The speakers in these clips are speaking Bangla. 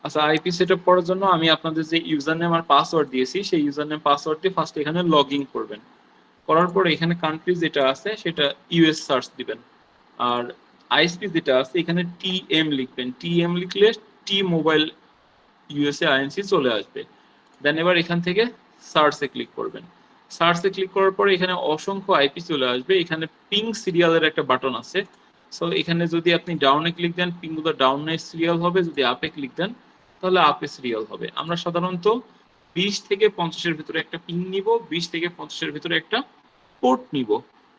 আচ্ছা, আইপি সেটআপ করার জন্য আমি আপনাদের যে ইউজার নেম আর পাসওয়ার্ড দিয়েছি সেই ইউজার নেম পাসওয়ার্ড দিয়ে ফার্স্ট এখানে লগ ইন করবেন। করার পরে এখানে কান্ট্রি যেটা আছে সেটা ইউএস সার্চ দিবেন। আর আইএসপি যেটা আছে এখানে টিএম লিখবেন। টিএম লিখলে টি মোবাইল ইউএসএ আইএনসি চলে আসবে। দেন এবার এখান থেকে সার্চে ক্লিক করবেন। সার্চে ক্লিক করার পরে এখানে অসংখ্য আইপি চলে আসবে। এখানে পিং সিরিয়ালের একটা বাটন আছে। সো এখানে যদি আপনি ডাউনে ক্লিক দেন পিংগুলো ডাউনে সিরিয়াল হবে, যদি আপে ক্লিক দেন তাহলে আপে সিরিয়াল হবে। আমরা সাধারণত 20 থেকে 50-এর ভিতরে একটা পিং নিব, 20 থেকে 50-এর ভিতরে একটা পোর্ট নিব।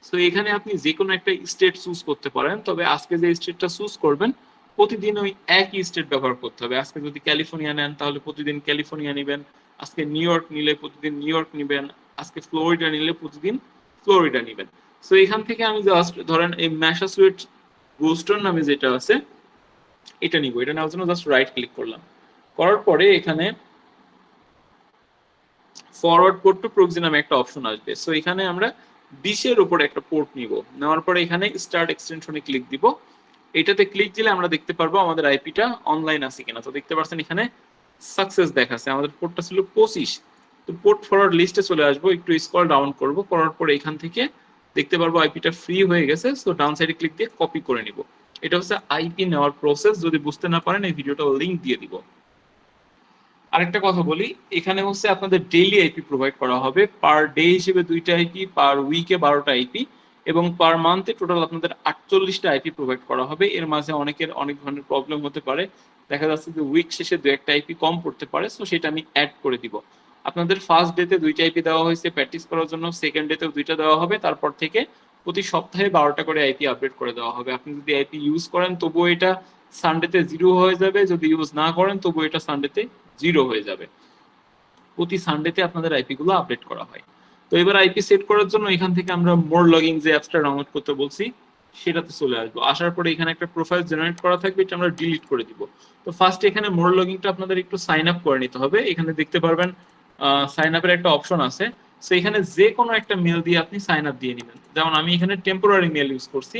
সো এখানে আপনি যে কোনো একটা স্টেট চুজ করতে পারেন, তবে আজকে যে স্টেটটা চুজ করবেন প্রতিদিন ওই একই স্টেট ব্যবহার করতে হবে। আজকে যদি ক্যালিফোর্নিয়া নেন তাহলে প্রতিদিন ক্যালিফোর্নিয়া নেবেন, আজকে নিউ ইয়র্ক নিলে প্রতিদিন নিউ ইয়র্ক নেবেন, আজকে ফ্লোরিডা নিলে প্রতিদিন ফ্লোরিডা নেবেন। সো এখান থেকে আমি জাস্ট ধরেন এই ম্যাসাচুসেটস বোস্টন নামে যেটা আছে এটা নিব। এটা নেওয়ার জন্য জাস্ট রাইট ক্লিক করলাম। করার পরে এখানে ফরওয়ার্ড পোর্ট টু প্রক্সি নামে একটা অপশন আসবে। সো এখানে আমরা 20-এর উপর একটা পোর্ট নিব। নেওয়ার পরে এখানে স্টার্ট এক্সটেনশনে ক্লিক দিব। এটাতে ক্লিক দিলে আমরা দেখতে পারবো আমাদের আইপিটা অনলাইন আছে কিনা। তো দেখতে পাচ্ছেন এখানে সাকসেস দেখাচ্ছে। আমাদের পোর্টটা ছিল 25। তো পোর্ট ফরওয়ার্ড লিস্টে চলে আসবো, একটু স্ক্রল ডাউন করব, করার পরে এখান থেকে দেখতে পারবো আইপিটা ফ্রি হয়ে গেছে। সো ডাউন সাইডে ক্লিক দিয়ে কপি করে নিব। এটা হচ্ছে আইপি নেওয়ার প্রসেস। যদি বুঝতে না পারেন এই ভিডিওটা লিংক দিয়ে দিব। আরেকটা কথা বলি, এখানে হচ্ছে আপনাদের ডেইলি আইপি প্রোভাইড করা হবে। পার ডে হিসেবে 2টা আইপি, পার উইকে 12টা আইপি এবং পার মান্থে টোটাল আপনাদের 48টা আইপি প্রোভাইড করা হবে। এর মাঝে অনেকের অনেক ধরনের প্রবলেম হতে পারে, দেখা যাচ্ছে যে উইক শেষে 2-1টা আইপি কম পড়তে পারে। সো সেটা আমি অ্যাড করে দিব। আপনাদের ফার্স্ট ডেতে 2টা আইপি দেওয়া হয়েছে প্র্যাকটিস করার জন্য, সেকেন্ড ডেতেও 2টা দেওয়া হবে। তারপর থেকে প্রতি সপ্তাহে 12টা করে আইপি আপডেট করে দেওয়া হবে। আপনি যদি আইপি ইউজ করেন তবুও এটা সানডেতে 0 হয়ে যাবে, যদি ইউজ না করেন তবুও এটা সানডেতে 0 হয়ে যাবে। প্রতি সানডেতে আপনাদের আইপি গুলো আপডেট করা হয়। তো এবার আইপি সেট করার জন্য এখান থেকে আমরা মোর লগিং যে অ্যাপসটা ডাউনলোড করতে বলছি সেটাতে চলে আসবো। আসার পরে এখানে একটা প্রোফাইল জেনারেট করা থাকবে, এটা আমরা ডিলিট করে দিব। তো ফার্স্ট এখানে মোর লগিংটা আপনাদের একটু সাইন আপ করে নিতে হবে। এখানে দেখতে পারবেন সাইন আপের একটা অপশন আছে। সো এখানে যে কোনো একটা মেল দিয়ে আপনি সাইন আপ দিয়ে নেবেন। যেমন আমি এখানে টেম্পোরারি মেল ইউজ করছি,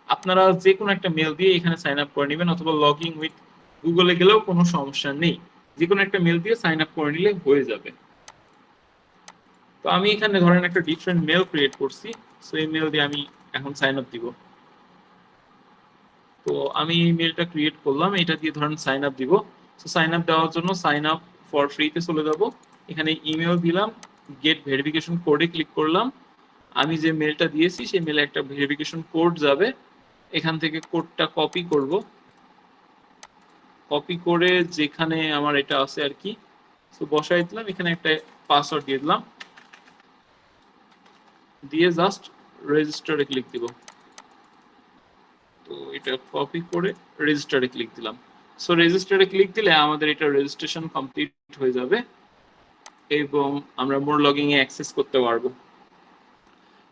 আপনারা যে কোনো একটা মেল দিয়ে এখানে সাইন আপ করে নেবেন, অথবা লগইন উইথ গুগলে গেলেও কোনো সমস্যা নেই। যে কোনো একটা মেল দিয়ে সাইন আপ করে নিলে হয়ে যাবে। তো আমি এখানে ধরেন একটা ডিফারেন্ট মেল ক্রিয়েট করছি। সো এই মেল দিয়ে আমি এখন সাইন আপ দিব। তো আমি এই মেলটা ক্রিয়েট করলাম, এটা দিয়ে ধরেন সাইন আপ দিব। সো সাইন আপ দেওয়ার জন্য সাইন আপ ফর ফ্রিতে চলে যাব। এখানে ইমেল দিলাম, গেট ভেরিফিকেশন কোডে ক্লিক করলাম। আমি যে মেলটা দিয়েছি সেই মেলে একটা ভেরিফিকেশন কোড যাবে। এখান থেকে কোডটা কপি করব, কপি করে যেখানে আমার এটা আছে আর কি সো বসাই দিলাম। এখানে একটা পাসওয়ার্ড দিয়ে দিলাম, দিয়ে জাস্ট রেজিস্টারে ক্লিক দিব। তো এটা কপি করে রেজিস্টারে ক্লিক দিলাম। সো রেজিস্টারে ক্লিক দিলে আমাদের এটা রেজিস্ট্রেশন কমপ্লিট হয়ে যাবে এবং আমরা মোর লগিং এ অ্যাক্সেস করতে পারবো।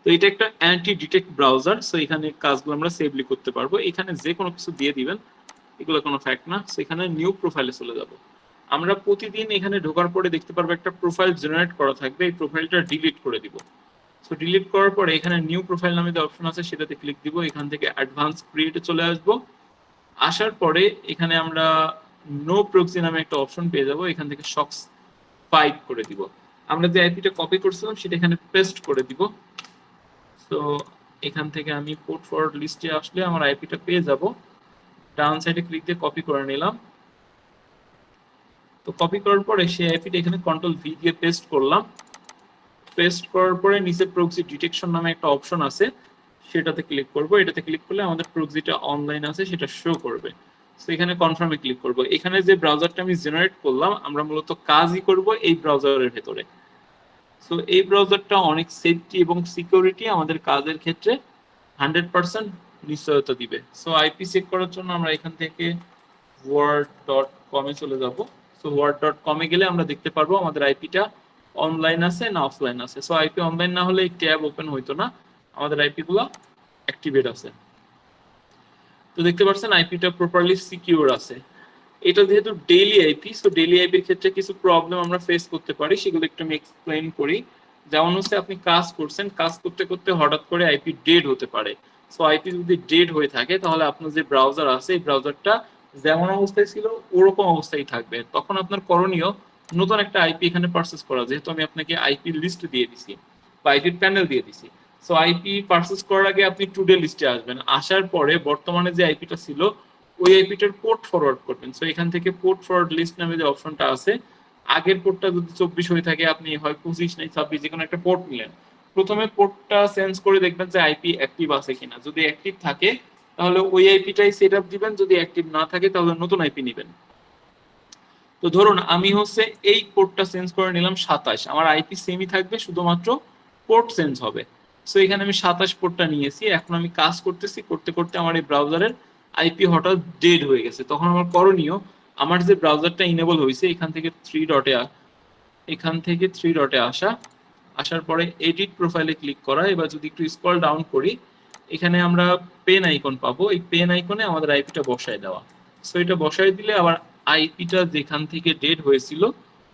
তো এটা একটা অ্যান্টি ডিটেক্ট ব্রাউজার। সো এখানে কাজগুলো আমরা সেভলি করতে পারবো। এখানে যে কোনো কিছু দিয়ে দিবেন, এগুলো কোনো ফ্যাক্ট না। সো এখানে নিউ প্রোফাইলে চলে যাব। আমরা প্রতিদিন এখানে ঢোকার পরে দেখতে পারবো একটা প্রোফাইল জেনারেট করা থাকবে, এই প্রোফাইলটা ডিলিট করে দিব। সো ডিলিট করার পরে এখানে নিউ প্রোফাইল নামে যে অপশন আছে সেটাতে ক্লিক দিব। এখান থেকে অ্যাডভান্স ক্রিয়েটে চলে আসবো। আসার পরে এখানে আমরা নো প্রক্সি নামে একটা অপশন পেয়ে যাব। এখান থেকে সক্স 5 করে দিব। আমরা যে আইপিটা কপি করছিলাম সেটা এখানে পেস্ট করে দিব। তো এখান থেকে আমি পোর্ট ফরওয়ার্ড লিস্টে আসলে আমার আইপিটা পেয়ে যাব। ডাউন সাইডে ক্লিক দিয়ে কপি করে নিলাম। তো কপি করার পরে সেই আইপিটা এখানে কন্ট্রোল ভি দিয়ে পেস্ট করলাম। পেস্ট করার পরে নিচে প্রক্সি ডিটেকশন নামে একটা অপশন আছে, সেটাতে ক্লিক করব। এটাতে ক্লিক করলে আমাদের প্রক্সিটা অনলাইন আছে সেটা শো করবে। সো এখানে কনফার্মে ক্লিক করব। এখানে যে ব্রাউজারটা আমি জেনারেট করলাম আমরা মূলত কাজই করব এই ব্রাউজারের ভেতরে। সো এই ব্রাউজারটা অনেক সেফটি এবং সিকিউরিটি আমাদের কাজের ক্ষেত্রে 100% নিশ্চয়তা দিবে। সো আইপি চেক করার জন্য আমরা এখান থেকে word.com এ চলে যাব। সো word.com এ গেলে আমরা দেখতে পারবো আমাদের আইপিটা অনলাইন আছে না অফলাইন আছে। সো আইপি অনলাইন না হলে এই ট্যাব ওপেন হইতো না, আমাদের আইপি গুলো অ্যাক্টিভেট আছে। তো দেখতে পাচ্ছেন আইপিটা প্রপারলি সিকিউর আছে। এটা যেহেতু ডেইলি আইপি, সো ডেইলি আইপির ক্ষেত্রে কিছু প্রবলেম আমরা ফেস করতে পারি, সেগুলো একটু আমি এক্সপ্লেইন করি। যেমন হচ্ছে আপনি কাজ করছেন, কাজ করতে করতে হঠাৎ করে আইপি ডেড হতে পারে। সো আইপি যদি ডেড হয়ে থাকে তাহলে আপনার যে ব্রাউজার আছে এই ব্রাউজারটা যেমন অবস্থায় ছিল ওরকম অবস্থায় থাকবে। তখন আপনার করণীয় নতুন একটা আইপি এখানে পারচেজ করা, যেহেতু আমি আপনাকে আইপি লিস্ট দিয়ে দিছি বা আইপি প্যানেল দিয়ে দিছি। সো আইপি পারচেজ করার আগে আপনি টুডে লিস্টে আসবেন, আসার পরে বর্তমানে যে আইপিটা ছিল ওই আইপিটার পোর্ট ফরওয়ার্ড করবেন। সো এখান থেকে পোর্ট ফরওয়ার্ড লিস্ট নামে যে অপশনটা আছে, আগের পোর্টটা যদি 24 হয়ে থাকে আপনি হয় 25 নাই 26 যে কোনো একটা পোর্ট নিলেন, প্রথমে পোর্টটা চেঞ্জ করে দেখবেন যে আইপি অ্যাক্টিভ আছে কিনা। যদি অ্যাক্টিভ থাকে তাহলে ওই আইপিটাই সেট আপ দিবেন, যদি অ্যাক্টিভ না থাকে তাহলে নতুন আইপি নেবেন। তো ধরুন আমি হচ্ছে এই পোর্টটা চেঞ্জ করে নিলাম 27, আমার আইপি সেমই থাকবে, শুধুমাত্র পোর্ট চেঞ্জ হবে। সো এখানে আমি 27 পোর্টটা নিয়েছি, এখন আমি কাজ করতেছি, করতে করতে আমার এই ব্রাউজারের আইপি হঠাৎ ডেড হয়ে গেছে। তখন আমার করণীয়, আমার যে ব্রাউজারটা ইনেবল হয়েছে এখান থেকে থ্রি ডটে আসা, আসার পরে এডিট প্রোফাইলে ক্লিক করা। এবার যদি একটু স্ক্রল ডাউন করি, এখানে আমরা পেন আইকন পাবো, এই পেন আইকনে আমাদের আইপিটা বসায় দেওয়া। সো এটা বসায় দিলে আবার আইপিটা যেখান থেকে ডেড হয়েছিল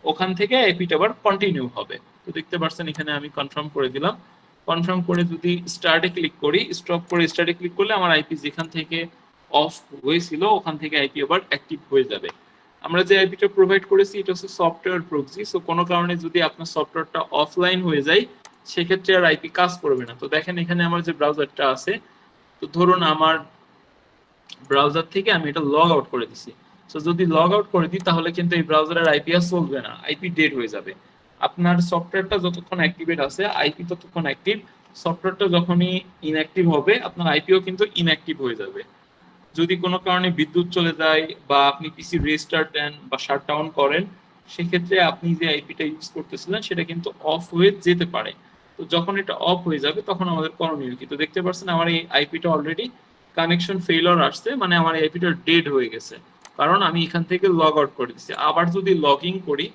ওখান থেকে আইপিটা আবার কন্টিনিউ হবে। তো দেখতে পাচ্ছেন এখানে আমি কনফার্ম করে দিলাম। কনফার্ম করে যদি স্টার্টে ক্লিক করি, স্টপ করে স্টার্টে ক্লিক করলে আমার আইপি যেখান থেকে অফ হয়েছিল ওখান থেকে আইপি আবার অ্যাক্টিভ হয়ে যাবে। আমরা যে আইপিটা প্রোভাইড করেছি এটা হচ্ছে সফটওয়্যার প্রক্সি। সো কোনো কারণে যদি আপনার সফটওয়্যারটা অফলাইন হয়ে যায় সেক্ষেত্রে আর আইপি কাজ করবে না। তো দেখেন এখানে আমার যে ব্রাউজারটা আছে, তো ধরুন আমার ব্রাউজার থেকে আমি এটা লগ আউট করে দিছি। সো যদি লগ আউট করে দিই তাহলে কিন্তু এই ব্রাউজারের আইপি আর চলবে না, আইপি ডেড হয়ে যাবে। আপনার সফটওয়্যারটা যতক্ষণ অ্যাক্টিভেট আছে আইপি ততক্ষণ অ্যাক্টিভ, সফটওয়্যারটা যখনই ইনঅ্যাক্টিভ হবে আপনার আইপিও কিন্তু ইনঅ্যাক্টিভ হয়ে যাবে। যদি কোনো কারণে বিদ্যুৎ চলে যায় বা আপনি পিসি রিস্টার্ট দেন বা শাটডাউন করেন, সেক্ষেত্রে আপনি যে আইপিটা ইউজ করতেছিলেন সেটা কিন্তু অফ হয়ে যেতে পারে। তো যখন এটা অফ হয়ে যাবে তখন আমাদের করণীয় কি? তো দেখতে পাচ্ছেন আমার এই আইপিটা অলরেডি কানেকশন ফেইলিওর আসছে, মানে আমার আইপিটা ডেড হয়ে গেছে, কারণ আমি এখান থেকে লগ আউট করে দিচ্ছি। আবার যদি লগ ইন করি,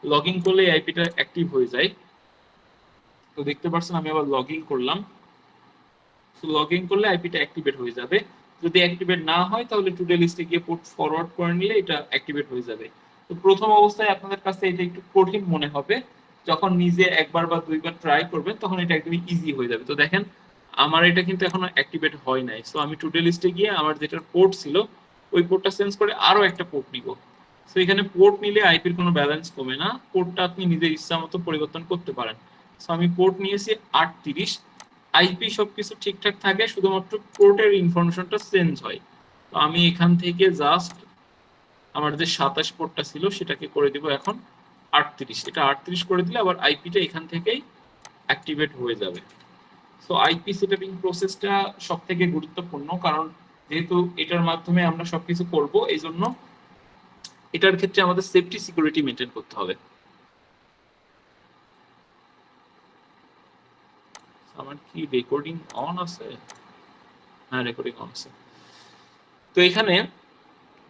লগ ইন করলে আইপিটা অ্যাক্টিভ হয়ে যায়। তো দেখতে পাচ্ছেন আমি আবার লগ ইন করলাম, লগ ইন করলে আইপিটা অ্যাক্টিভেট হয়ে যাবে। যদি অ্যাক্টিভেট না হয় তাহলে টুডে লিস্টে গিয়ে পোর্ট ফরওয়ার্ড করে নিলে এটা অ্যাক্টিভেট হয়ে যাবে। তো প্রথম অবস্থায় আপনাদের কাছে এটা একটু কঠিন মনে হবে, যখন নিজে একবার বা দুইবার ট্রাই করবেন তখন এটা একদমই ইজি হয়ে যাবে। তো দেখেন আমার এটা কিন্তু এখনো অ্যাক্টিভেট হয় নাই। সো আমি টুডে লিস্টে গিয়ে আমার যেটা পোর্ট ছিল ওই পোর্টটা চেঞ্জ করে আরো একটা পোর্ট নিব। সো এখানে পোর্ট নিলে আইপির কোনো ব্যালেন্স কমে না, পোর্টটা আপনি নিজের ইচ্ছা মতো পরিবর্তন করতে পারেন। সো আমি পোর্ট নিয়েছি 38, আইপি সবকিছু ঠিকঠাক থাকে, শুধুমাত্র পোর্টের ইনফরমেশনটা চেঞ্জ হয়। তো আমি এখান থেকে জাস্ট আমার যে 27 পোর্টটা ছিল সেটাকে করে দিব এখন 38, এটা 38 করে দিলে আবার আইপিটা এখান থেকেই অ্যাক্টিভেট হয়ে যাবে। সো আইপি সেটআপিং প্রসেসটা সবথেকে গুরুত্বপূর্ণ, কারণ যেহেতু এটার মাধ্যমে আমরা সবকিছু করব, এই জন্য এটার ক্ষেত্রে আমাদের সেফটি সিকিউরিটি মেনটেন করতে হবে। আমার কি রেকর্ডিং অন আছে? হ্যাঁ, রেকর্ডিং অন আছে। তো এখানে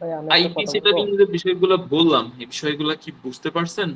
ভাই আমি একটা আইপি কথা বলবো। সেটআপিং যে বিষয়গুলো বললাম এই বিষয়গুলো কি বুঝতে পারছেন?